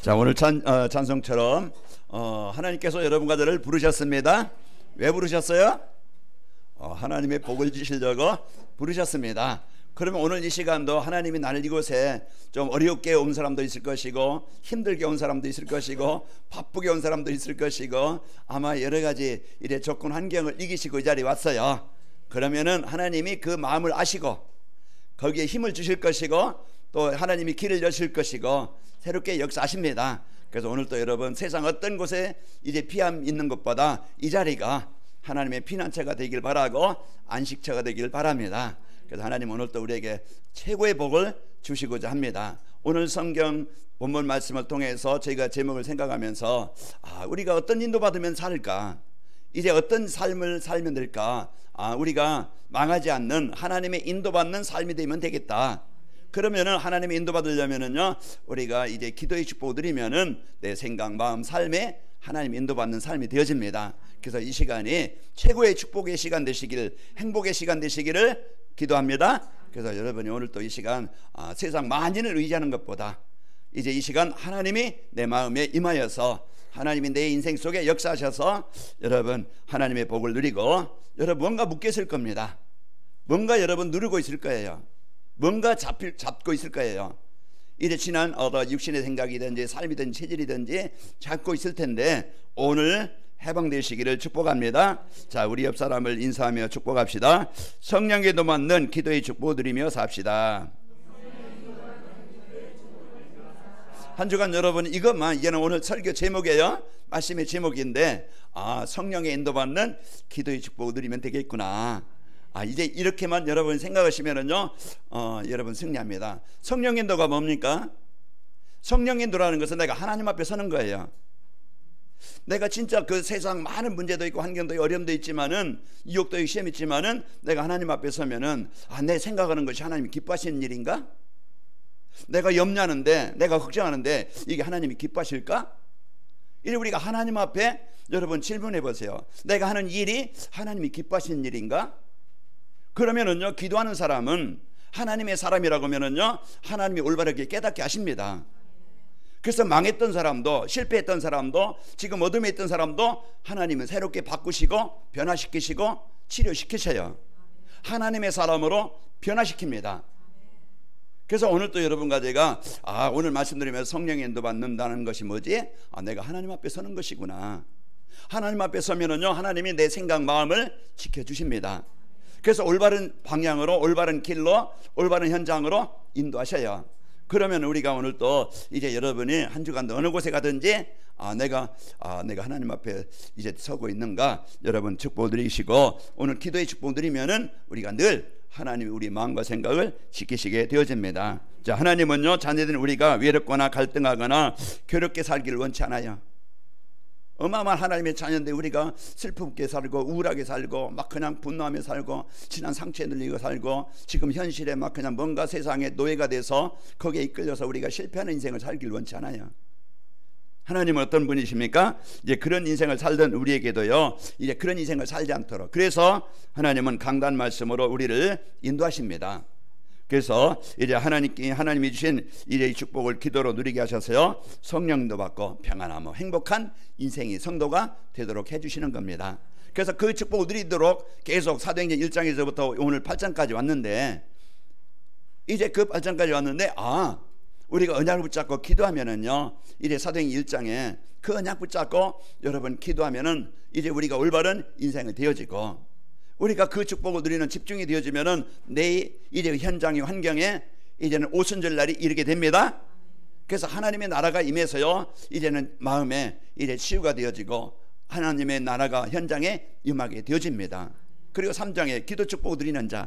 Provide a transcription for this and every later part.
자, 오늘 찬송처럼 하나님께서 여러분과 저를 부르셨습니다. 왜 부르셨어요? 하나님의 복을 주시려고 부르셨습니다. 그러면 오늘 이 시간도 하나님이 나를 이곳에 좀 어렵게 온 사람도 있을 것이고, 힘들게 온 사람도 있을 것이고, 바쁘게 온 사람도 있을 것이고, 아마 여러 가지 이래 조건 환경을 이기시고 이 자리에 왔어요. 그러면은 하나님이 그 마음을 아시고 거기에 힘을 주실 것이고, 또 하나님이 길을 여실 것이고 새롭게 역사하십니다. 그래서 오늘 또 여러분, 세상 어떤 곳에 이제 피함 있는 것보다 이 자리가 하나님의 피난처가 되길 바라고 안식처가 되길 바랍니다. 그래서 하나님 오늘 또 우리에게 최고의 복을 주시고자 합니다. 오늘 성경 본문 말씀을 통해서 저희가 제목을 생각하면서 우리가 어떤 인도받으면 살까, 이제 어떤 삶을 살면 될까, 우리가 망하지 않는 하나님의 인도받는 삶이 되면 되겠다. 그러면은 하나님의 인도받으려면은요, 우리가 이제 기도의 축복을 드리면은 내 생각, 마음, 삶에 하나님 인도받는 삶이 되어집니다. 그래서 이 시간이 최고의 축복의 시간 되시기를, 행복의 시간 되시기를 기도합니다. 그래서 여러분이 오늘 또 이 시간 세상 만인을 의지하는 것보다 이제 이 시간 하나님이 내 마음에 임하여서 하나님이 내 인생 속에 역사하셔서 여러분 하나님의 복을 누리고, 여러분 뭔가 묶여 있을 겁니다. 뭔가 여러분 누르고 있을 거예요. 뭔가 잡고 있을 거예요. 이제 지난 육신의 생각이든지 삶이든지 체질이든지 잡고 있을 텐데 오늘 해방되시기를 축복합니다. 자, 우리 옆 사람을 인사하며 축복합시다. 성령께 도맞는 기도의 축복 드리며 삽시다. 한 주간 여러분 이것만, 이제는 오늘 설교 제목이에요. 말씀의 제목인데 성령의 인도받는 기도의 축복 드리면 되겠구나. 이제 이렇게만 여러분 생각하시면은요, 여러분 승리합니다. 성령 인도가 뭡니까? 성령 인도라는 것은 내가 하나님 앞에 서는 거예요. 내가 진짜 그 세상 많은 문제도 있고 환경도 있고 어려움도 있지만은, 유혹도 있고 시험이 있지만은 내가 하나님 앞에 서면은 내 생각하는 것이 하나님이 기뻐하시는 일인가? 내가 염려하는데, 내가 걱정하는데 이게 하나님이 기뻐하실까? 이래 우리가 하나님 앞에 여러분 질문해 보세요. 내가 하는 일이 하나님이 기뻐하시는 일인가? 그러면은요, 기도하는 사람은 하나님의 사람이라고 하면은요, 하나님이 올바르게 깨닫게 하십니다. 그래서 망했던 사람도, 실패했던 사람도, 지금 어둠에 있던 사람도 하나님은 새롭게 바꾸시고 변화시키시고 치료시키셔요. 하나님의 사람으로 변화시킵니다. 그래서 오늘 또 여러분과 제가 오늘 말씀드리면서 성령의 인도 받는다는 것이 뭐지? 내가 하나님 앞에 서는 것이구나. 하나님 앞에 서면은요, 하나님이 내 생각 마음을 지켜주십니다. 그래서 올바른 방향으로, 올바른 길로, 올바른 현장으로 인도하셔요. 그러면 우리가 오늘 또 이제 여러분이 한 주간도 어느 곳에 가든지 내가 하나님 앞에 이제 서고 있는가, 여러분 축복 드리시고, 오늘 기도의 축복 드리면은 우리가 늘 하나님이 우리 마음과 생각을 지키시게 되어집니다. 자, 하나님은요, 자녀들인 우리가 외롭거나 갈등하거나 괴롭게 살기를 원치 않아요. 어마어마한 하나님의 자녀인데 우리가 슬프게 살고 우울하게 살고 막 그냥 분노하며 살고 지난 상처에 눌리고 살고 지금 현실에 막 그냥 뭔가 세상의 노예가 돼서 거기에 이끌려서 우리가 실패하는 인생을 살길 원치 않아요. 하나님은 어떤 분이십니까? 이제 그런 인생을 살던 우리에게도요, 이제 그런 인생을 살지 않도록, 그래서 하나님은 강단 말씀으로 우리를 인도하십니다. 그래서 이제 하나님이 주신 이제 이 축복을 기도로 누리게 하셔서요, 성령도 받고 평안하고 행복한 인생이 성도가 되도록 해주시는 겁니다. 그래서 그 축복을 누리도록 계속 사도행전 1장에서부터 오늘 8장까지 왔는데, 이제 그 8장까지 왔는데 우리가 언약을 붙잡고 기도하면은요, 이제 사도행전 1장에 그 언약 붙잡고 여러분 기도하면은 이제 우리가 올바른 인생이 되어지고, 우리가 그 축복을 누리는 집중이 되어지면은 내 이제 현장의 환경에 이제는 오순절날이 이르게 됩니다. 그래서 하나님의 나라가 임해서요, 이제는 마음에 이제 치유가 되어지고 하나님의 나라가 현장에 임하게 되어집니다. 그리고 3장에 기도 축복을 드리는 자,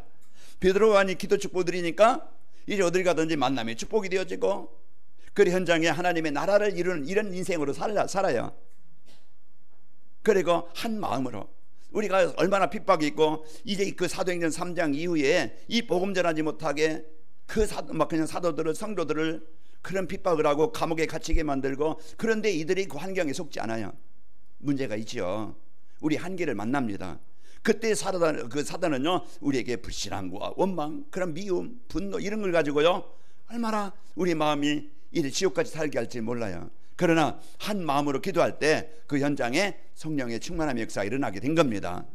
베드로가 기도 축복을 드리니까 이제 어딜 가든지 만남의 축복이 되어지고, 그 현장에 하나님의 나라를 이루는 이런 인생으로 살아요. 그리고 한 마음으로 우리가 얼마나 핍박이 있고, 이제 그 사도행전 3장 이후에 이 복음 전하지 못하게 그냥 사도들을, 성도들을 그런 핍박을 하고 감옥에 갇히게 만들고, 그런데 이들이 그 환경에 속지 않아요. 문제가 있지요. 우리 한계를 만납니다. 그때 사단은요, 우리에게 불신앙과 원망, 그런 미움, 분노 이런 걸 가지고요, 얼마나 우리 마음이 이제 지옥까지 살게 할지 몰라요. 그러나 한 마음으로 기도할 때 그 현장에 성령의 충만함의 역사가 일어나게 된 겁니다.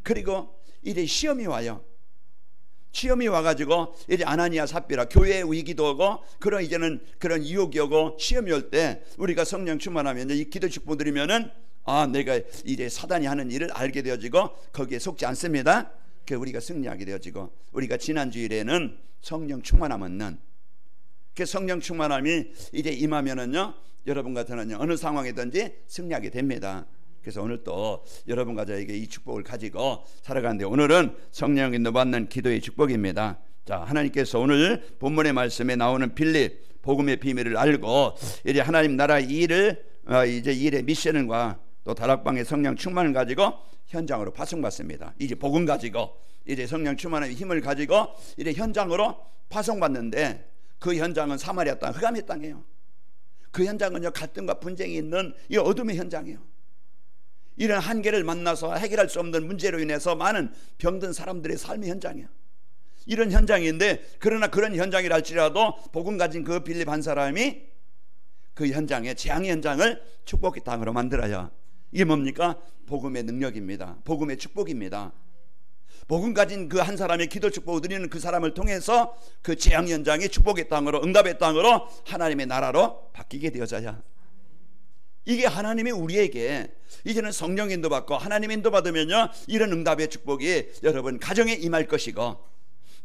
그리고 이제 시험이 와요. 시험이 와가지고 이제 아나니아 삽비라 교회의 위기도 오고 그런 이제는 그런 유혹이 오고 시험이 올 때 우리가 성령 충만하면 이 기도 축복 드리면은 내가 이제 사단이 하는 일을 알게 되어지고 거기에 속지 않습니다. 그 우리가 승리하게 되어지고 우리가 지난 주일에는 성령 충만함 얻는 그 성령 충만함이 이제 임하면은요 여러분과 저는요 어느 상황이든지 승리하게 됩니다. 그래서 오늘 또 여러분과 저에게 이 축복을 가지고 살아가는데 오늘은 성령 인도 받는 기도의 축복입니다. 자, 하나님께서 오늘 본문의 말씀에 나오는 빌립 복음의 비밀을 알고 이제 하나님 나라 일을 이제 일의 미션과 또 다락방의 성령 충만을 가지고 현장으로 파송받습니다. 이제 복음 가지고 이제 성령 충만의 힘을 가지고 이제 현장으로 파송받는데 그 현장은 사마리아 땅 흑암의 땅이에요. 그 현장은요 갈등과 분쟁이 있는 이 어둠의 현장이에요. 이런 한계를 만나서 해결할 수 없는 문제로 인해서 많은 병든 사람들의 삶의 현장이에요. 이런 현장인데 그러나 그런 현장이라 할지라도 복음 가진 그 빌립 한 사람이 그 현장에 재앙의 현장을 축복의 땅으로 만들어요. 이게 뭡니까? 복음의 능력입니다. 복음의 축복입니다. 복음 가진 그 한 사람의 기도 축복을 드리는 그 사람을 통해서 그 재앙 현장이 축복의 땅으로 응답의 땅으로 하나님의 나라로 바뀌게 되어져야. 이게 하나님이 우리에게 이제는 성령 인도 받고 하나님 인도 받으면요 이런 응답의 축복이 여러분 가정에 임할 것이고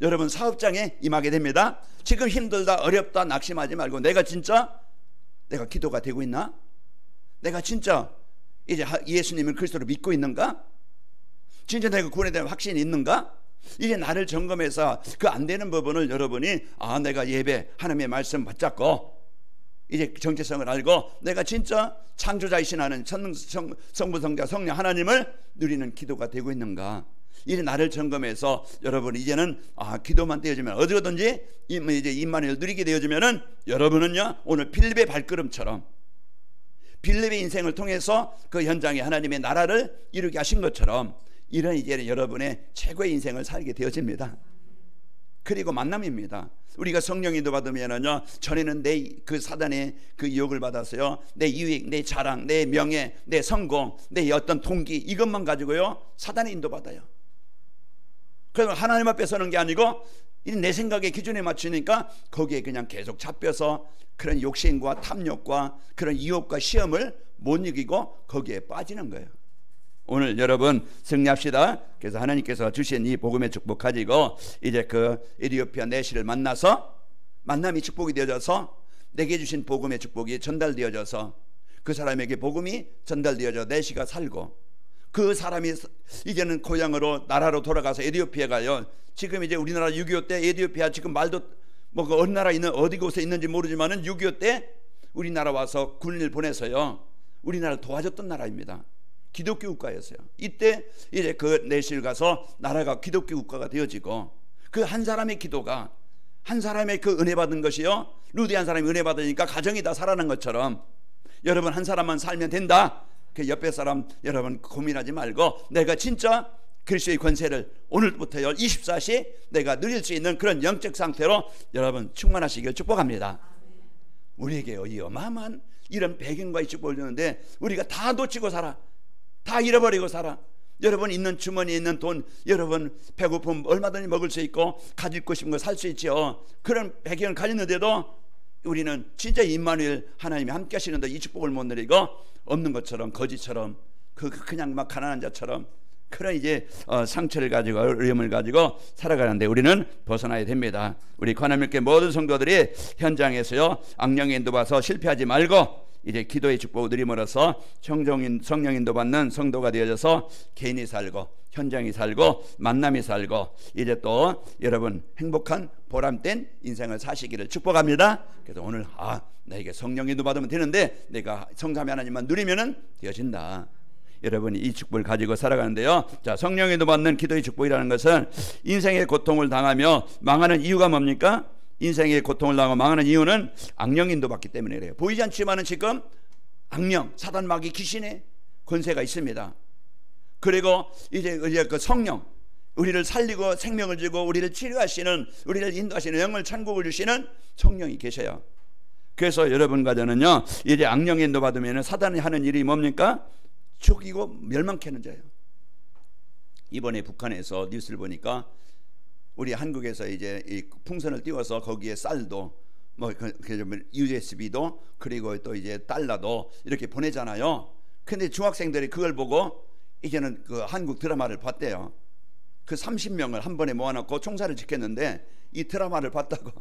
여러분 사업장에 임하게 됩니다. 지금 힘들다 어렵다 낙심하지 말고 내가 진짜 내가 기도가 되고 있나? 내가 진짜 이제 예수님을 그리스도로 믿고 있는가? 진짜 내가 구원에 대한 확신이 있는가? 이제 나를 점검해서 그 안 되는 부분을 여러분이 내가 예배 하나님의 말씀 붙잡고 이제 정체성을 알고 내가 진짜 창조자이신 하는 성부 성자 성령 하나님을 누리는 기도가 되고 있는가? 이제 나를 점검해서 여러분 이제는 기도만 되어지면 어디든지 이제 임마누엘 누리게 되어지면은 여러분은요 오늘 빌립의 발걸음처럼 빌립의 인생을 통해서 그 현장에 하나님의 나라를 이루게 하신 것처럼 이런 이제는 여러분의 최고의 인생을 살게 되어집니다. 그리고 만남입니다. 우리가 성령 인도 받으면은요 전에는 내 그 사단의 그 유혹을 받았어요. 내 유익, 내 자랑, 내 명예, 내 성공, 내 어떤 동기 이것만 가지고요 사단의 인도 받아요. 그래서 하나님 앞에 서는 게 아니고 내 생각의 기준에 맞추니까 거기에 그냥 계속 잡혀서 그런 욕심과 탐욕과 그런 유혹과 시험을 못 이기고 거기에 빠지는 거예요. 오늘 여러분 승리합시다. 그래서 하나님께서 주신 이 복음의 축복 가지고 이제 그 에티오피아 내시를 만나서 만남이 축복이 되어져서 내게 주신 복음의 축복이 전달되어져서 그 사람에게 복음이 전달되어져 내시가 살고 그 사람이 이제는 고향으로 나라로 돌아가서 에티오피아에 가요. 지금 이제 우리나라 6.25 때 에티오피아 지금 말도 뭐 그 어느 나라 있는 어디 곳에 있는지 모르지만은 6.25 때 우리나라 와서 군인을 보내서요 우리나라를 도와줬던 나라입니다. 기독교 국가였어요. 이때 이제 그 내실 가서 나라가 기독교 국가가 되어지고 그 한 사람의 기도가 한 사람의 그 은혜 받은 것이요 루디 한 사람이 은혜 받으니까 가정이 다 살아난 것처럼 여러분 한 사람만 살면 된다. 그 옆에 사람 여러분 고민하지 말고 내가 진짜 그리스도의 권세를 오늘부터요 24시 내가 누릴 수 있는 그런 영적 상태로 여러분 충만하시길 축복합니다. 우리에게 이 어마어마한 이런 배경과 이 축복을 주는데 우리가 다 놓치고 살아. 다 잃어버리고 살아. 여러분 있는 주머니에 있는 돈 여러분 배고픔 얼마든지 먹을 수 있고 가질 것 싶은 거 살 수 있죠. 그런 배경을 가졌는데도 우리는 진짜 임마누엘 하나님이 함께 하시는데 이 축복을 못 누리고 없는 것처럼 거지처럼 그냥 막 가난한 자처럼 그런 이제 상처를 가지고 어려움을 가지고 살아가는데 우리는 벗어나야 됩니다. 우리 관함일교회 모든 성도들이 현장에서요 악령의 인도 받아서 실패하지 말고 이제 기도의 축복을 누림으로써 성령 인도 받는 성도가 되어져서 개인이 살고 현장이 살고 만남이 살고 이제 또 여러분 행복한 보람된 인생을 사시기를 축복합니다. 그래서 오늘 나에게 성령 인도 받으면 되는데 내가 성삼위 하나님만 누리면은 되어진다. 여러분이 이 축복을 가지고 살아가는데요. 자, 성령 인도 받는 기도의 축복이라는 것은 인생의 고통을 당하며 망하는 이유가 뭡니까? 인생의 고통을 당하고 망하는 이유는 악령 인도받기 때문에 그래요. 보이지 않지만은 지금 악령, 사단 마귀 귀신의 권세가 있습니다. 그리고 이제 그 성령, 우리를 살리고 생명을 주고 우리를 치료하시는 우리를 인도하시는 영을 천국을 주시는 성령이 계셔요. 그래서 여러분과 저는요, 이제 악령의 인도 받으면 사단이 하는 일이 뭡니까? 죽이고 멸망케 하는 자예요. 이번에 북한에서 뉴스를 보니까 우리 한국에서 이제 이 풍선을 띄워서 거기에 쌀도 뭐 USB도 그리고 또 이제 달러도 이렇게 보내잖아요. 근데 중학생들이 그걸 보고 이제는 그 한국 드라마를 봤대요. 그 30명을 한 번에 모아놓고 총사를 지켰는데 이 드라마를 봤다고,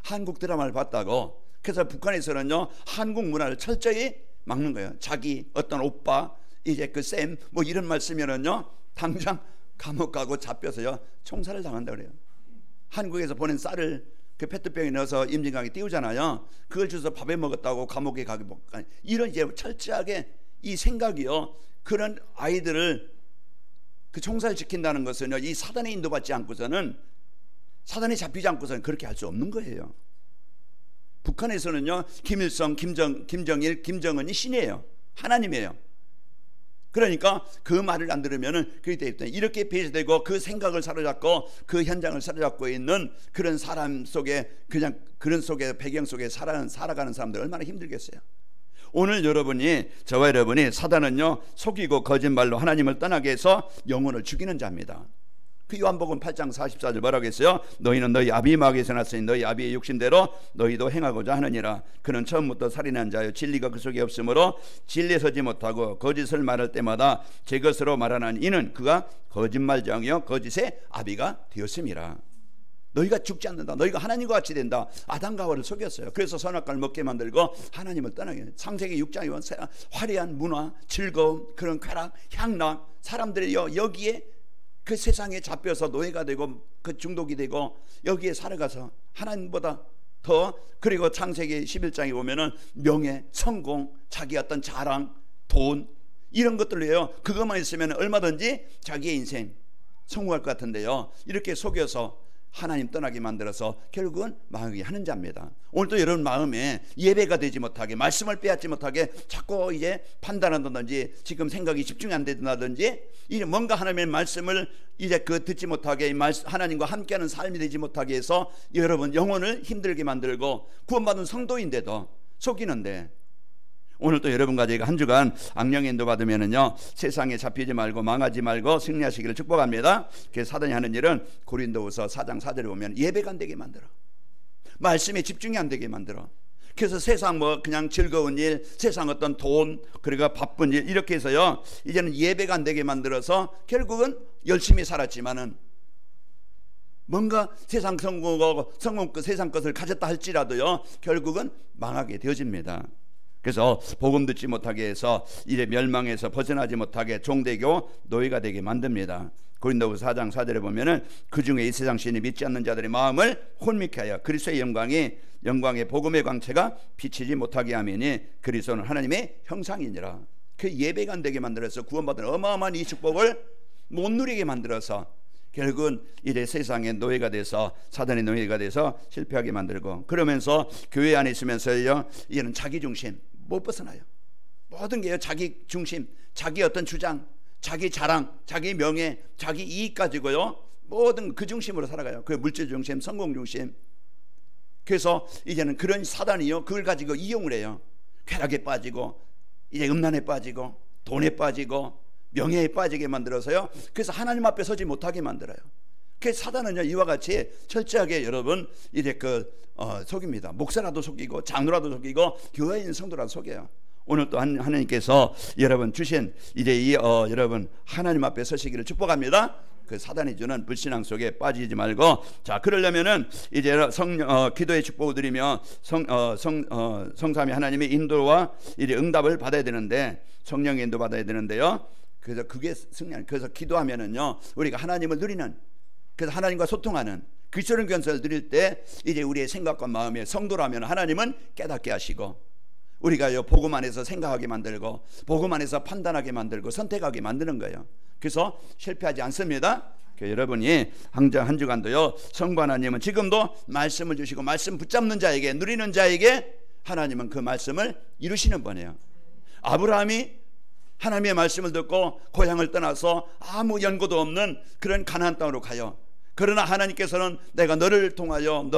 한국 드라마를 봤다고. 그래서 북한에서는요, 한국 문화를 철저히 막는 거예요. 자기 어떤 오빠, 이제 그 쌤 뭐 이런 말 쓰면은요, 당장 감옥 가고 잡혀서요 총살을 당한다 그래요. 한국에서 보낸 쌀을 그 페트병에 넣어서 임진강에 띄우잖아요. 그걸 주워서 밥에 먹었다고 감옥에 가게, 이런 이제 철저하게 이 생각이요, 그런 아이들을 그 총살 지킨다는 것은요, 이 사단에 인도받지 않고서는, 사단에 잡히지 않고서는 그렇게 할 수 없는 거예요. 북한에서는요, 김일성, 김정일, 김정은이 신이에요. 하나님이에요. 그러니까 그 말을 안 들으면은 그렇게 되기 때문에 이렇게 배제되고 그 생각을 사로잡고 그 현장을 사로잡고 있는 그런 사람 속에, 그냥 그런 속에, 배경 속에 살아가는 사람들 얼마나 힘들겠어요. 오늘 여러분이, 저와 여러분이, 사단은요 속이고 거짓말로 하나님을 떠나게 해서 영혼을 죽이는 자입니다. 그 요한복음 8장 44절 뭐라고 했어요? 너희는 너희 아비 마귀에서 났으니 너희 아비의 육신대로 너희도 행하고자 하느니라. 그는 처음부터 살인한 자요 진리가 그 속에 없으므로 진리에 서지 못하고 거짓을 말할 때마다 제 것으로 말하는 이는 그가 거짓말장이요 거짓의 아비가 되었음이라. 너희가 죽지 않는다, 너희가 하나님과 같이 된다. 아담과 하와를 속였어요. 그래서 선악과를 먹게 만들고 하나님을 떠나게. 창세기 6장에 화려한 문화, 즐거움, 그런 쾌락, 향락, 사람들이 여기에 그 세상에 잡혀서 노예가 되고 그 중독이 되고 여기에 살아가서 하나님보다 더, 그리고 창세기 11장에 보면은 명예, 성공, 자기 어떤 자랑, 돈, 이런 것들로요, 그것만 있으면 얼마든지 자기의 인생 성공할 것 같은데요, 이렇게 속여서 하나님 떠나게 만들어서 결국은 망하게 하는 자입니다. 오늘도 여러분 마음에 예배가 되지 못하게, 말씀을 빼앗지 못하게 자꾸 이제 판단한다든지 지금 생각이 집중이 안 된다든지, 이제 뭔가 하나님의 말씀을 이제 그 듣지 못하게, 하나님과 함께하는 삶이 되지 못하게 해서 여러분 영혼을 힘들게 만들고 구원받은 성도인데도 속이는데, 오늘 또 여러분과 제가 한 주간 악령의 인도 받으면은요, 세상에 잡히지 말고 망하지 말고 승리하시기를 축복합니다. 그래서 사단이 하는 일은 고린도후서 4장 4절에 보면 예배가 안 되게 만들어, 말씀에 집중이 안 되게 만들어. 그래서 세상 뭐 그냥 즐거운 일, 세상 어떤 돈, 그리고 바쁜 일, 이렇게 해서요 이제는 예배가 안 되게 만들어서 결국은 열심히 살았지만은 뭔가 세상 성공 세상 것을 가졌다 할지라도요 결국은 망하게 되어집니다. 그래서 복음 듣지 못하게 해서 이제 멸망에서 벗어나지 못하게 종되고 노예가 되게 만듭니다. 고린도후서 4장 4절에 보면은 그 중에 이 세상 신이 믿지 않는 자들의 마음을 혼미케 하여 그리스도의 영광의 복음의 광채가 비치지 못하게 하매니 그리스도는 하나님의 형상이니라. 그 예배가 안 되게 만들어서 구원받은 어마어마한 이 축복을 못 누리게 만들어서 결국은 이제 세상의 노예가 돼서, 사단의 노예가 돼서 실패하게 만들고, 그러면서 교회 안에 있으면서요 이제는 자기 중심 못 벗어나요. 모든 게요 자기 중심, 자기 어떤 주장, 자기 자랑, 자기 명예, 자기 이익 가지고요 모든 그 중심으로 살아가요. 그 물질 중심, 성공 중심. 그래서 이제는 그런 사단이요 그걸 가지고 이용을 해요. 쾌락에 빠지고, 이제 음란에 빠지고, 돈에 빠지고, 명예에 빠지게 만들어서요 그래서 하나님 앞에 서지 못하게 만들어요. 그래서 사단은요 이와 같이 철저하게 여러분 이제 속입니다. 목사라도 속이고, 장로라도 속이고, 교회에 있는 성도라도 속여요. 오늘 또 하나님께서 여러분 주신 이제 여러분 하나님 앞에 서시기를 축복합니다. 그 사단이 주는 불신앙 속에 빠지지 말고, 자 그러려면은 이제 기도의 축복을 드리며 성삼위 하나님의 인도와 이제 응답을 받아야 되는데, 성령의 인도 받아야 되는데요. 그래서 그게 승리하는, 그래서 기도하면은요 우리가 하나님을 누리는, 그래서 하나님과 소통하는 그리스도의 권세를 누릴 때 이제 우리의 생각과 마음에 성도라면 하나님은 깨닫게 하시고, 우리가 복음 안에서 생각하게 만들고, 복음 안에서 판단하게 만들고, 선택하게 만드는 거예요. 그래서 실패하지 않습니다. 여러분이 항상 한 주간도요 성부 하나님은 지금도 말씀을 주시고, 말씀 붙잡는 자에게, 누리는 자에게 하나님은 그 말씀을 이루시는 분이에요. 아브라함이 하나님의 말씀을 듣고 고향을 떠나서 아무 연고도 없는 그런 가나안 땅으로 가요. 그러나 하나님께서는 내가 너를 통하여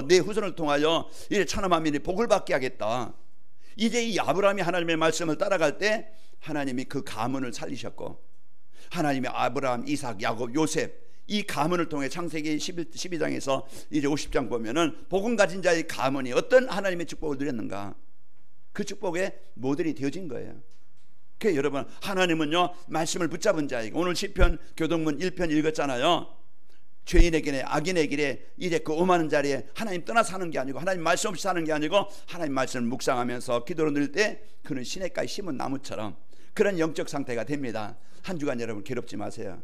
내 후손을 통하여 이제 천하 만민이 복을 받게 하겠다. 이제 이 아브라함이 하나님의 말씀을 따라갈 때 하나님이 그 가문을 살리셨고, 하나님이 아브라함, 이삭, 야곱, 요셉 이 가문을 통해 창세기 12장에서 이제 50장 보면은 복음 가진 자의 가문이 어떤 하나님의 축복을 누렸는가, 그 축복의 모델이 되어진 거예요. 그러니까 여러분, 하나님은요 말씀을 붙잡은 자이고, 오늘 시편 교동문 1편 읽었잖아요. 죄인에게 악인의 길에 이제 그 오만한 자리에 하나님 떠나 사는 게 아니고, 하나님 말씀 없이 사는 게 아니고, 하나님 말씀을 묵상하면서 기도로 늘 때 그는 시냇가에 심은 나무처럼 그런 영적 상태가 됩니다. 한 주간 여러분 괴롭지 마세요.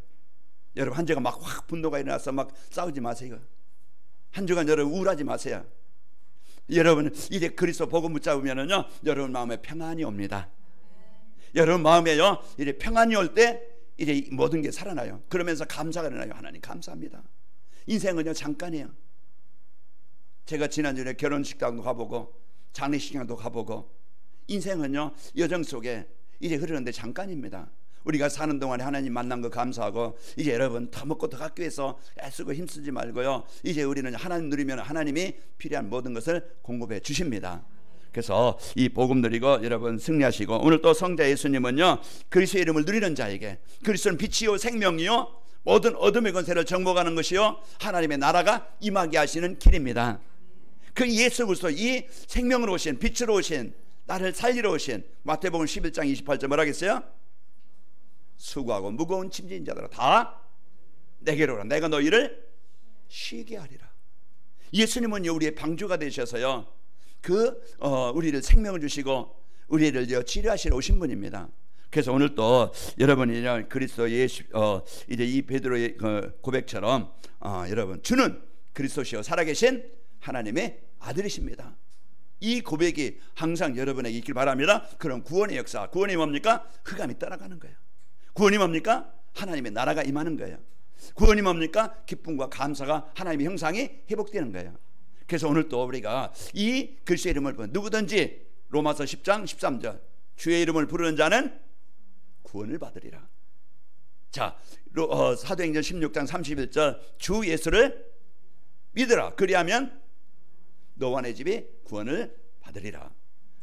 여러분 한 주간 막 확 분노가 일어나서 막 싸우지 마세요. 한 주간 여러분 우울하지 마세요. 여러분 이제 그리스도 복음 붙잡으면은요 여러분 마음에 평안이 옵니다. 여러분 마음에요 이제 평안이 올 때 이제 모든 게 살아나요. 그러면서 감사가 일어나요. 하나님 감사합니다. 인생은요 잠깐이에요. 제가 지난주에 결혼식장도 가보고 장례식장도 가보고, 인생은요 여정 속에 이제 흐르는데 잠깐입니다. 우리가 사는 동안에 하나님 만난 거 감사하고, 이제 여러분 더 먹고 더 갖기 위해서 애쓰고 힘쓰지 말고요, 이제 우리는 하나님 누리면 하나님이 필요한 모든 것을 공급해 주십니다. 그래서 이 복음 누리고 여러분 승리하시고, 오늘 또 성자 예수님은요 그리스도의 이름을 누리는 자에게, 그리스도는 빛이요 생명이요 모든 어둠의 권세를 정복하는 것이요 하나님의 나라가 임하게 하시는 길입니다. 그 예수 그리스도, 이 생명으로 오신, 빛으로 오신, 나를 살리러 오신, 마태복음 11장 28절 뭐라 하겠어요? 수고하고 무거운 짐진 자들아 다 내게로 오라, 내가 너희를 쉬게 하리라. 예수님은 우리의 방주가 되셔서요 우리를 생명을 주시고 우리를 치료하시러 오신 분입니다. 그래서 오늘 또 여러분이 그리스도 예수 이제 이 베드로의 고백처럼 여러분 주는 그리스도시요 살아계신 하나님의 아들이십니다. 이 고백이 항상 여러분에게 있길 바랍니다. 그럼 구원의 역사, 구원이 뭡니까? 흑암이 떠나가는 거예요. 구원이 뭡니까? 하나님의 나라가 임하는 거예요. 구원이 뭡니까? 기쁨과 감사가 하나님의 형상이 회복되는 거예요. 그래서 오늘 또 우리가 이 그리스도의 이름을 누구든지, 로마서 10장 13절, 주의 이름을 부르는 자는 구원을 받으리라. 자, 사도행전 16장 31절, 주 예수를 믿으라, 그리하면 너와 내 집이 구원을 받으리라.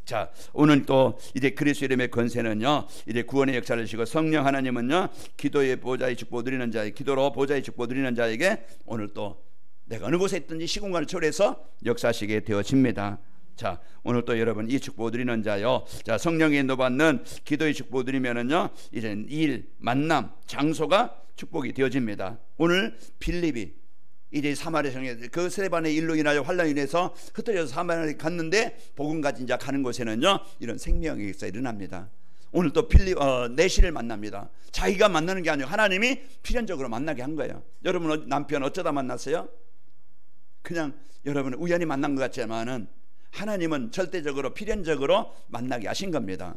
자, 오늘 또 이제 그리스도 이름의 권세는요 이제 구원의 역사를 주시고, 성령 하나님은요 기도의 보좌의 축복 누리는 자에게, 기도로 보좌의 축복 누리는 자에게 오늘 또 내가 어느 곳에 있든지 시공간을 초월해서 역사하시게 되어집니다. 자, 오늘 또 여러분 이 축복 누리는 자요, 자 성령의 인도받는 기도의 축복 누리면은요 이제 일, 만남, 장소가 축복이 되어집니다. 오늘 빌립이 이제 사마리아 성에 그 스데반의 일로 인하여 환란이 인해서 흩어져서 사마리아에 갔는데, 복음 가진 자 가는 곳에는요 이런 생명의 역사가 일어납니다. 오늘 또 내시를 만납니다. 자기가 만나는 게 아니고 하나님이 필연적으로 만나게 한 거예요. 여러분 남편 어쩌다 만났어요? 그냥 여러분은 우연히 만난 것 같지만은 하나님은 절대적으로 필연적으로 만나게 하신 겁니다.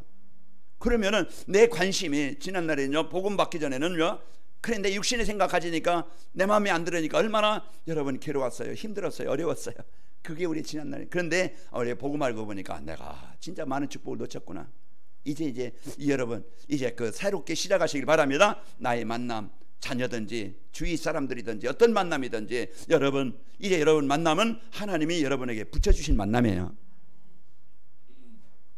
그러면은 내 관심이 지난날에는요 복음 받기 전에는요 그래 내 육신의 생각 가지니까 내 마음에 안 들으니까 얼마나 여러분 괴로웠어요, 힘들었어요, 어려웠어요. 그게 우리 지난날에. 그런데 우리 복음 알고 보니까 내가 진짜 많은 축복을 놓쳤구나. 이제 여러분 이제 그 새롭게 시작하시길 바랍니다. 나의 만남, 자녀든지 주위 사람들이든지 어떤 만남이든지 여러분 이제 여러분 만남은 하나님이 여러분에게 붙여주신 만남이에요.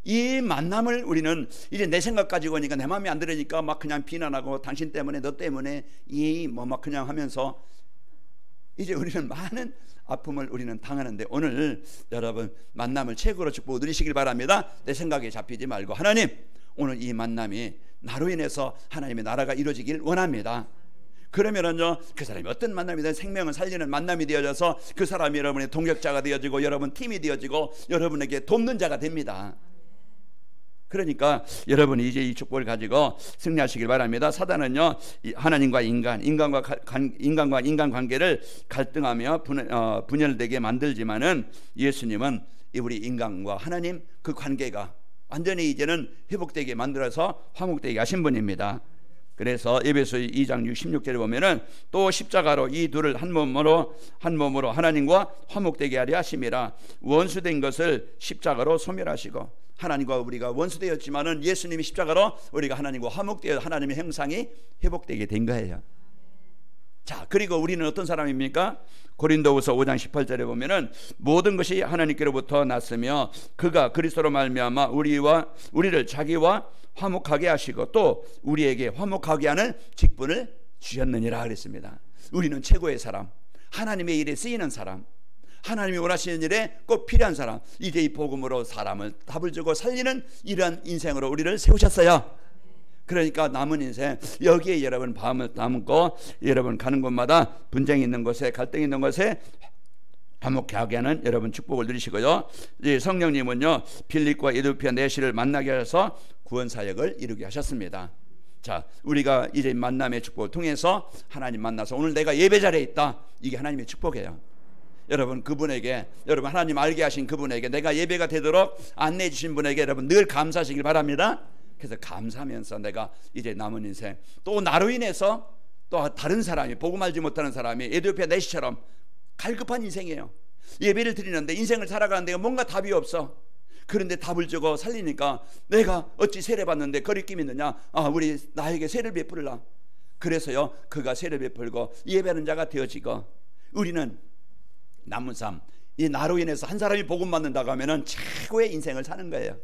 이 만남을 우리는 이제 내 생각 가지고 오니까 내 마음에 안 들으니까 막 그냥 비난하고 당신 때문에 너 때문에 이 뭐 막 그냥 하면서 이제 우리는 많은 아픔을 우리는 당하는데, 오늘 여러분 만남을 최고로 축복 누리시길 바랍니다. 내 생각에 잡히지 말고 하나님 오늘 이 만남이 나로 인해서 하나님의 나라가 이루어지길 원합니다. 그러면은요 그 사람이 어떤 만남이든 생명을 살리는 만남이 되어져서 그 사람이 여러분의 동역자가 되어지고 여러분 팀이 되어지고 여러분에게 돕는 자가 됩니다. 그러니까 여러분이 이제 이 축복을 가지고 승리하시길 바랍니다. 사단은요 하나님과 인간과 인간 관계를 갈등하며 분열되게 만들지만은, 예수님은 우리 인간과 하나님 그 관계가 완전히 이제는 회복되게 만들어서 화목되게 하신 분입니다. 그래서 에베소 2장 16절에 보면은 또 십자가로 이 둘을 한 몸으로 하나님과 화목되게 하려 하심이라. 원수된 것을 십자가로 소멸하시고, 하나님과 우리가 원수되었지만은 예수님이 십자가로 우리가 하나님과 화목되어 하나님의 형상이 회복되게 된 거예요. 자, 그리고 우리는 어떤 사람입니까? 고린도후서 5장 18절에 보면은 모든 것이 하나님께로부터 났으며 그가 그리스도로 말미암아 우리를 자기와 화목하게 하시고 또 우리에게 화목하게 하는 직분을 주셨느니라 그랬습니다. 우리는 최고의 사람, 하나님의 일에 쓰이는 사람, 하나님이 원하시는 일에 꼭 필요한 사람, 이제 이 복음으로 사람을 답을 주고 살리는 이러한 인생으로 우리를 세우셨어요. 그러니까 남은 인생 여기에 여러분 마음을 담고 여러분 가는 곳마다 분쟁이 있는 곳에 갈등이 있는 곳에 화목하게 하는 여러분 축복을 누리시고요. 성령님은요 빌립과 에디오피아 내시를 만나게 하셔서 구원 사역을 이루게 하셨습니다. 자, 우리가 이제 만남의 축복을 통해서 하나님 만나서 오늘 내가 예배 자리에 있다, 이게 하나님의 축복이에요. 여러분 그분에게, 여러분 하나님 알게 하신 그분에게, 내가 예배가 되도록 안내해 주신 분에게 여러분 늘 감사하시길 바랍니다. 그래서 감사하면서 내가 이제 남은 인생 또 나로 인해서 또 다른 사람이, 복음 알지 못하는 사람이 에디오피아 내시처럼 갈급한 인생이에요. 예배를 드리는데 인생을 살아가는데 뭔가 답이 없어. 그런데 답을 주고 살리니까 내가 어찌 세례 받는데 거리낌이 있느냐, 우리 나에게 세례를 베풀라. 그래서요 그가 세례 베풀고 예배하는 자가 되어지고, 우리는 남은 삶, 이 나로 인해서 한 사람이 복음 받는다고 하면은 최고의 인생을 사는 거예요.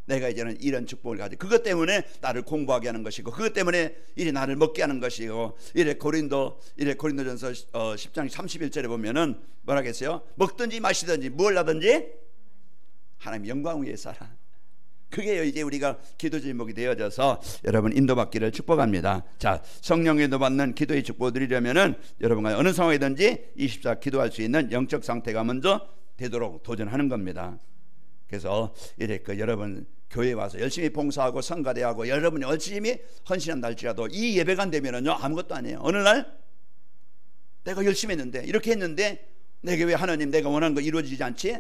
내가 이제는 이런 축복을 가지고 그것 때문에 나를 공부하게 하는 것이고, 그것 때문에 이래 나를 먹게 하는 것이고, 이래 고린도전서 10장 31절에 보면은 뭐라 했어요? 먹든지 마시든지 뭘 하든지 하나님 영광 위에 살아. 그게 이제 우리가 기도 제목이 되어져서 여러분 인도받기를 축복합니다. 자, 성령의 인도받는 기도의 축복을 드리려면은 여러분과 어느 상황이든지 24 기도할 수 있는 영적 상태가 먼저 되도록 도전하는 겁니다. 그래서 이제 여러분 교회 와서 열심히 봉사하고 성가대하고 여러분이 열심히 헌신한다 할지라도 이 예배가 안 되면은요 아무것도 아니에요. 어느 날 내가 열심히 했는데, 이렇게 했는데 내게 왜 하나님 내가 원하는 거 이루어지지 않지?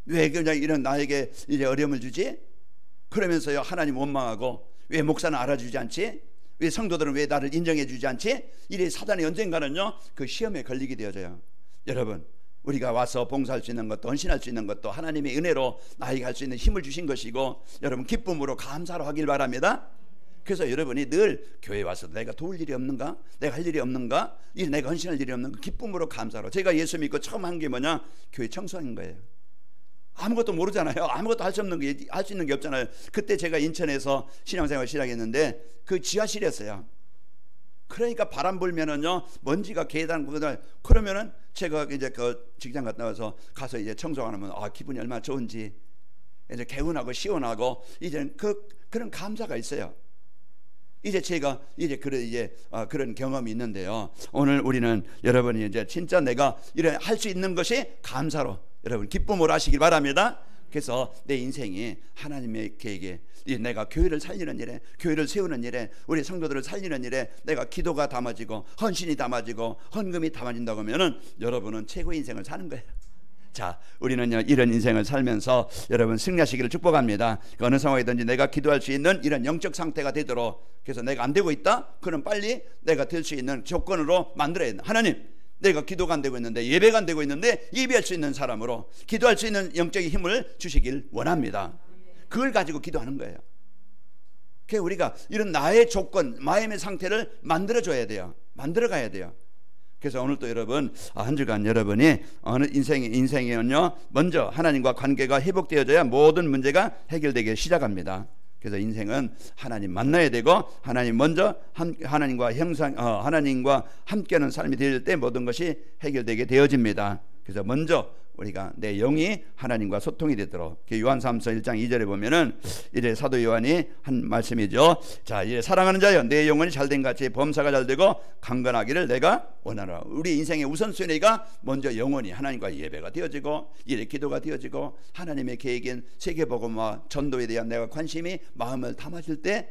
왜 그냥 이런 나에게 이제 어려움을 주지? 그러면서요 하나님 원망하고, 왜 목사는 알아주지 않지? 왜 성도들은 왜 나를 인정해 주지 않지? 이래 사단이 언젠가는요 그 시험에 걸리게 되어져요. 여러분 우리가 와서 봉사할 수 있는 것도, 헌신할 수 있는 것도 하나님의 은혜로 나에게 할 수 있는 힘을 주신 것이고, 여러분 기쁨으로 감사로 하길 바랍니다. 그래서 여러분이 늘 교회에 와서 내가 도울 일이 없는가, 내가 할 일이 없는가, 내가 헌신할 일이 없는가, 기쁨으로 감사로. 제가 예수 믿고 처음 한 게 뭐냐? 교회 청소하는 거예요. 아무것도 모르잖아요. 아무것도 할 수 없는 게, 할 수 있는 게 없잖아요. 그때 제가 인천에서 신앙생활 시작했는데 그 지하실이었어요. 그러니까 바람 불면은요 먼지가 계단 그러면은 제가 이제 그 직장 갔다 와서 가서 이제 청소하면 기분이 얼마나 좋은지, 이제 개운하고 시원하고 이제 그런 감사가 있어요. 이제 제가 이제 그런 경험이 있는데요. 오늘 우리는 여러분이 이제 진짜 내가 이래 할 수 있는 것이 감사로, 여러분 기쁨으로 하시길 바랍니다. 그래서 내 인생이 하나님의 계획에, 내가 교회를 살리는 일에, 교회를 세우는 일에, 우리 성도들을 살리는 일에 내가 기도가 담아지고 헌신이 담아지고 헌금이 담아진다고 하면은 여러분은 최고의 인생을 사는 거예요. 자, 우리는요 이런 인생을 살면서 여러분 승리하시기를 축복합니다. 어느 상황이든지 내가 기도할 수 있는 이런 영적 상태가 되도록, 그래서 내가 안 되고 있다? 그럼 빨리 내가 될 수 있는 조건으로 만들어야 된다. 하나님, 내가 기도가 안 되고 있는데, 예배가 안 되고 있는데 예배할 수 있는 사람으로, 기도할 수 있는 영적인 힘을 주시길 원합니다. 그걸 가지고 기도하는 거예요. 그래서 우리가 이런 나의 조건, 마음의 상태를 만들어줘야 돼요. 만들어가야 돼요. 그래서 오늘 또 여러분 한 주간 여러분이 어느 인생이요 먼저 하나님과 관계가 회복되어져야 모든 문제가 해결되기 시작합니다. 그래서 인생은 하나님 만나야 되고, 하나님 먼저 하나님과 하나님과 함께하는 삶이 될 때 모든 것이 해결되게 되어집니다. 그래서 먼저 우리가 내 영이 하나님과 소통이 되도록, 요한삼서 1장 2절에 보면은 이제 사도 요한이 한 말씀이죠. 자, 이제 사랑하는 자여, 내 영혼이 잘된 같이 범사가 잘되고 강건하기를 내가 원하노라. 우리 인생의 우선순위가 먼저 영혼이 하나님과 예배가 되어지고, 이래 기도가 되어지고, 하나님의 계획인 세계복음화 전도에 대한 내가 관심이 마음을 담아질 때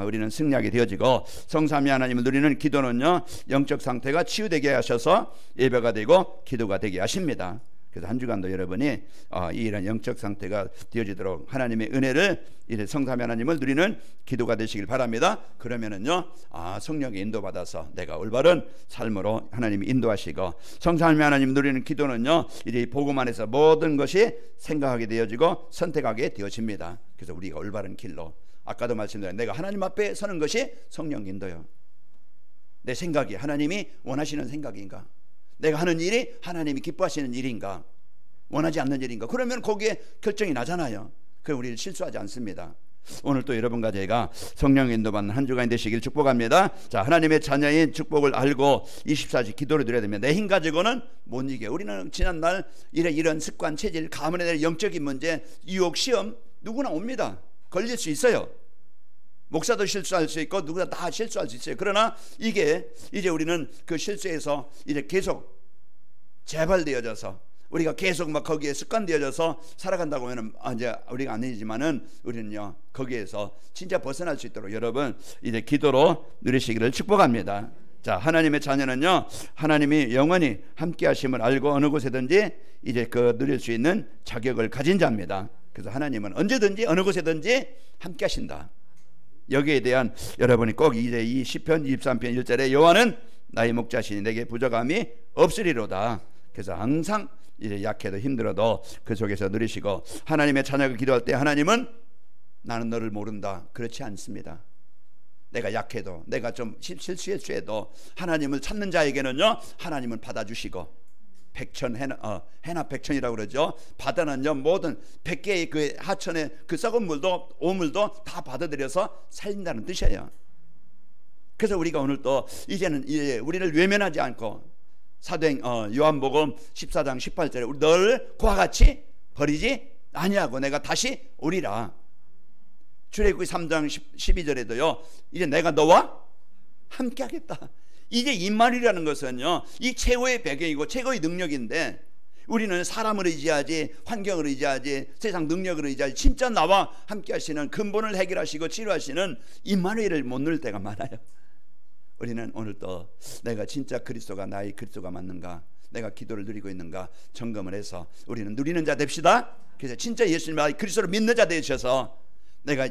우리는 승리하게 되어지고, 성삼위 하나님을 누리는 기도는요 영적 상태가 치유되게 하셔서 예배가 되고 기도가 되게 하십니다. 그래서 한 주간도 여러분이 이런 영적 상태가 되어지도록 하나님의 은혜를, 이래 성삼위 하나님을 누리는 기도가 되시길 바랍니다. 그러면은요 성령의 인도받아서 내가 올바른 삶으로 하나님이 인도하시고, 성삼위 하나님 누리는 기도는요 이제 복음 안에서 모든 것이 생각하게 되어지고 선택하게 되어집니다. 그래서 우리가 올바른 길로, 아까도 말씀드린 내가 하나님 앞에 서는 것이 성령 인도요. 내 생각이 하나님이 원하시는 생각인가? 내가 하는 일이 하나님이 기뻐하시는 일인가? 원하지 않는 일인가? 그러면 거기에 결정이 나잖아요. 그럼 우리는 실수하지 않습니다. 오늘 또 여러분과 제가 성령 인도받는 한 주간이 되시길 축복합니다. 자, 하나님의 자녀인 축복을 알고 24시 기도를 드려야 됩니다. 내 힘 가지고는 못 이겨. 우리는 지난날 이런 습관, 체질, 가문에 대한 영적인 문제, 유혹, 시험 누구나 옵니다. 걸릴 수 있어요. 목사도 실수할 수 있고 누구나 다 실수할 수 있어요. 그러나 이게 이제 우리는 그 실수에서 이제 계속 재발되어져서 우리가 계속 막 거기에 습관되어져서 살아간다고 하면 이제 우리가 아니지만은 우리는요 거기에서 진짜 벗어날 수 있도록 여러분 이제 기도로 누리시기를 축복합니다. 자, 하나님의 자녀는요 하나님이 영원히 함께 하심을 알고 어느 곳에든지 이제 그 누릴 수 있는 자격을 가진 자입니다. 그래서 하나님은 언제든지 어느 곳에든지 함께 하신다. 여기에 대한 여러분이 꼭 이제 이 시편 23편 1절에 여호와는 나의 목자시니 내게 부족함이 없으리로다. 그래서 항상 이제 약해도 힘들어도 그 속에서 누리시고, 하나님의 자녀가 기도할 때 하나님은 나는 너를 모른다 그렇지 않습니다. 내가 약해도 내가 좀 실수해도 하나님을 찾는 자에게는요 하나님은 받아주시고, 백천 해나 백천이라고 그러죠. 바다는요 모든 100개의 그 하천의 그 썩은 물도 오물도 다 받아들여서 살린다는 뜻이에요. 그래서 우리가 오늘 또 이제는 우리를 외면하지 않고 사도행 요한복음 14장 18절에 우리 너를 그와 같이 버리지 아니하고 내가 다시 오리라. 출애굽기 3장 12절에도요 이제 내가 너와 함께 하겠다. 이제 임마누엘이라는 것은요 이 최고의 배경이고 최고의 능력인데, 우리는 사람을 의지하지 환경을 의지하지 세상 능력을 의지하지 진짜 나와 함께 하시는 근본을 해결하시고 치료하시는 임마누엘을 못 누릴 때가 많아요. 우리는 오늘 또 내가 진짜 그리스도가 나의 그리스도가 맞는가, 내가 기도를 누리고 있는가 점검을 해서 우리는 누리는 자 됩시다. 그래서 진짜 예수님의 그리스도를 믿는 자 되셔서 내가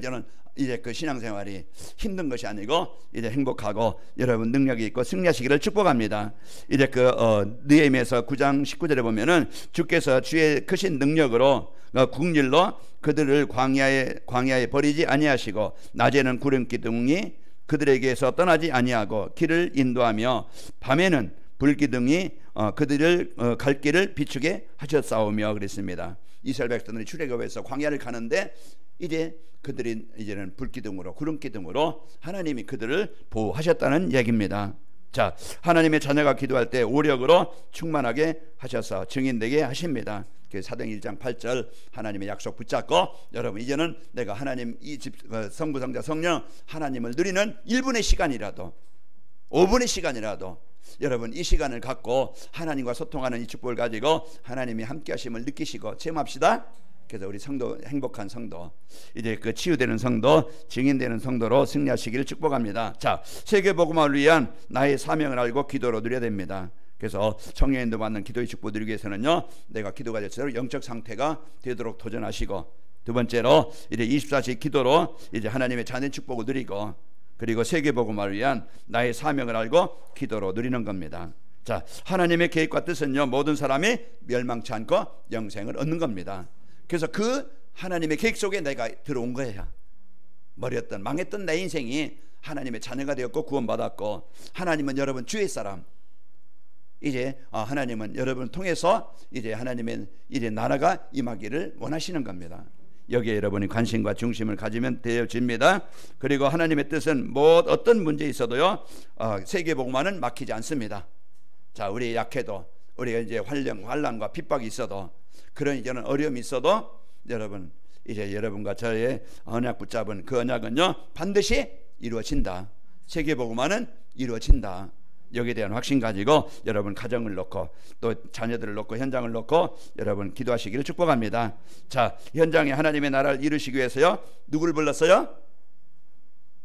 이제 그 신앙생활이 힘든 것이 아니고 이제 행복하고 여러분 능력이 있고 승리하시기를 축복합니다. 이제 그 느헤미야서 9장 19절에 보면은 주께서 주의 크신 능력으로 국률로 그들을 광야에 버리지 아니하시고 낮에는 구름 기둥이 그들에게서 떠나지 아니하고 길을 인도하며 밤에는 불기둥이 그들을 갈 길을 비추게 하셨사오며 그랬습니다. 이스라엘 백성들이 출애굽에서 광야를 가는데 이제 그들이 이제는 불기둥으로 구름기둥으로 하나님이 그들을 보호하셨다는 얘기입니다. 자, 하나님의 자녀가 기도할 때 오력으로 충만하게 하셔서 증인되게 하십니다. 그 사도행 1장 8절 하나님의 약속 붙잡고 여러분 이제는 내가 하나님 이 성부 성자 성령 하나님을 누리는 1분의 시간이라도 5분의 시간이라도 여러분 이 시간을 갖고 하나님과 소통하는 이 축복을 가지고 하나님이 함께 하심을 느끼시고 체험합시다. 그래서 우리 성도, 행복한 성도, 이제 그 치유되는 성도, 증인되는 성도로 승리하시기를 축복합니다. 자, 세계복음화를 위한 나의 사명을 알고 기도로 누려야 됩니다. 그래서 성령 인도 받는 기도의 축복 누리기 위해서는요 내가 기도가 될수록 영적 상태가 되도록 도전하시고, 두 번째로 이제 24시 기도로 이제 하나님의 자녀 축복을 누리고, 그리고 세계복음화를 위한 나의 사명을 알고 기도로 누리는 겁니다. 자, 하나님의 계획과 뜻은요 모든 사람이 멸망치 않고 영생을 얻는 겁니다. 그래서 그 하나님의 계획 속에 내가 들어온 거예요. 머리였던 망했던 내 인생이 하나님의 자녀가 되었고 구원받았고, 하나님은 여러분 주의 사람, 이제 하나님은 여러분을 통해서 이제 하나님의 이제 나라가 임하기를 원하시는 겁니다. 여기에 여러분이 관심과 중심을 가지면 되어집니다. 그리고 하나님의 뜻은 어떤 문제 있어도요 세계복음화는 막히지 않습니다. 자, 우리 약해도 우리가 이제 환난과 핍박이 있어도 그런 이제는 어려움이 있어도 여러분 이제 여러분과 저의 언약 붙잡은 그 언약은요 반드시 이루어진다. 세계복음화는 이루어진다. 여기에 대한 확신 가지고 여러분 가정을 놓고 또 자녀들을 놓고 현장을 놓고 여러분 기도하시기를 축복합니다. 자, 현장에 하나님의 나라를 이루시기 위해서요 누구를 불렀어요?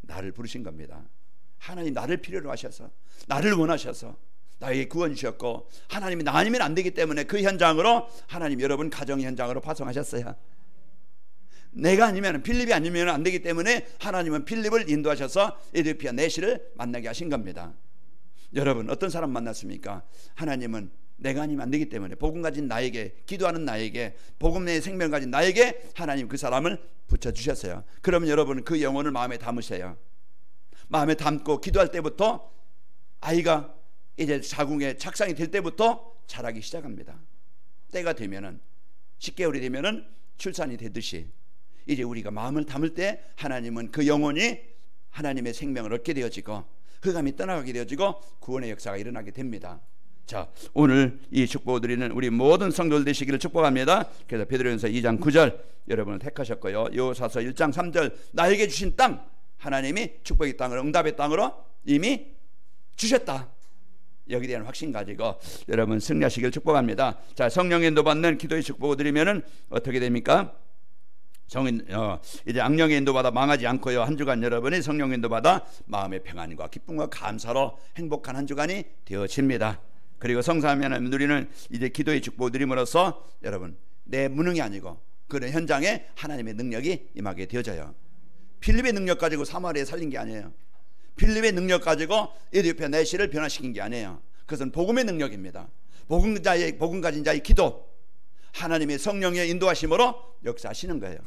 나를 부르신 겁니다. 하나님 나를 필요로 하셔서 나를 원하셔서 나에게 구원 주셨고, 하나님이 나 아니면 안 되기 때문에 그 현장으로 하나님 여러분 가정 현장으로 파송하셨어요. 내가 아니면 필립이 아니면 안 되기 때문에 하나님은 필립을 인도하셔서 에디오피아 내시를 만나게 하신 겁니다. 여러분 어떤 사람 만났습니까? 하나님은 내가 아니면 안 되기 때문에 복음 가진 나에게, 기도하는 나에게, 복음 내의 생명 가진 나에게 하나님 그 사람을 붙여주셨어요. 그러면 여러분 그 영혼을 마음에 담으세요. 마음에 담고 기도할 때부터 아이가 이제 자궁에 착상이 될 때부터 자라기 시작합니다. 때가 되면은 10개월이 되면은 출산이 되듯이 이제 우리가 마음을 담을 때 하나님은 그 영혼이 하나님의 생명을 얻게 되어지고 흑암이 떠나가게 되어지고 구원의 역사가 일어나게 됩니다. 자, 오늘 이 축복을 드리는 우리 모든 성도들 되시기를 축복합니다. 그래서 베드로전서 2장 9절 여러분을 택하셨고요, 요사서 1장 3절 나에게 주신 땅, 하나님이 축복의 땅을 응답의 땅으로 이미 주셨다. 여기에 대한 확신 가지고 여러분 승리하시길 축복합니다. 자, 성령의 인도 받는 기도의 축복을 드리면은 어떻게 됩니까? 이제 악령의 인도받아 망하지 않고요, 한 주간 여러분이 성령의 인도받아 마음의 평안과 기쁨과 감사로 행복한 한 주간이 되어집니다. 그리고 성삼위 하나님 누리는 이제 기도의 축복을 드림으로써 여러분 내 무능이 아니고 그런 현장에 하나님의 능력이 임하게 되어져요. 필립의 능력 가지고 사마리아에 살린 게 아니에요. 필립의 능력 가지고 에디오피아 내시를 변화시킨 게 아니에요. 그것은 복음의 능력입니다. 복음 가진 자의 기도, 하나님의 성령의 인도하심으로 역사하시는 거예요.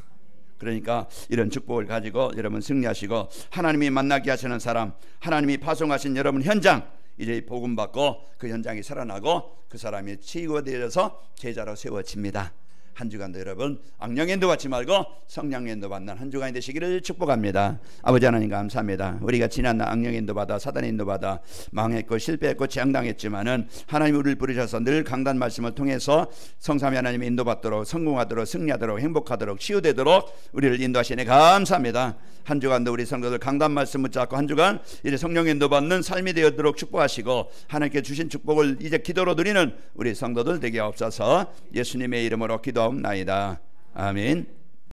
그러니까 이런 축복을 가지고 여러분 승리하시고 하나님이 만나게 하시는 사람, 하나님이 파송하신 여러분 현장, 이제 복음 받고 그 현장이 살아나고 그 사람이 치유되어서 제자로 세워집니다. 한 주간도 여러분 악령의 인도 받지 말고 성령의 인도 받는 한 주간이 되시기를 축복합니다. 아버지 하나님 감사합니다. 우리가 지난 악령의 인도 받아 사단의 인도 받아 망했고 실패했고 재앙당했지만은 하나님 우리를 부르셔서 늘 강단 말씀을 통해서 성삼위 하나님의 인도 받도록 성공하도록 승리하도록 행복하도록 치유되도록 우리를 인도하시네 감사합니다. 한 주간도 우리 성도들 강단 말씀 붙잡고 한 주간 이제 성령의 인도 받는 삶이 되어도록 축복하시고 하나님께 주신 축복을 이제 기도로 드리는 우리 성도들 되게 없어서 예수님의 이름으로 기도하옵나이다. 아멘.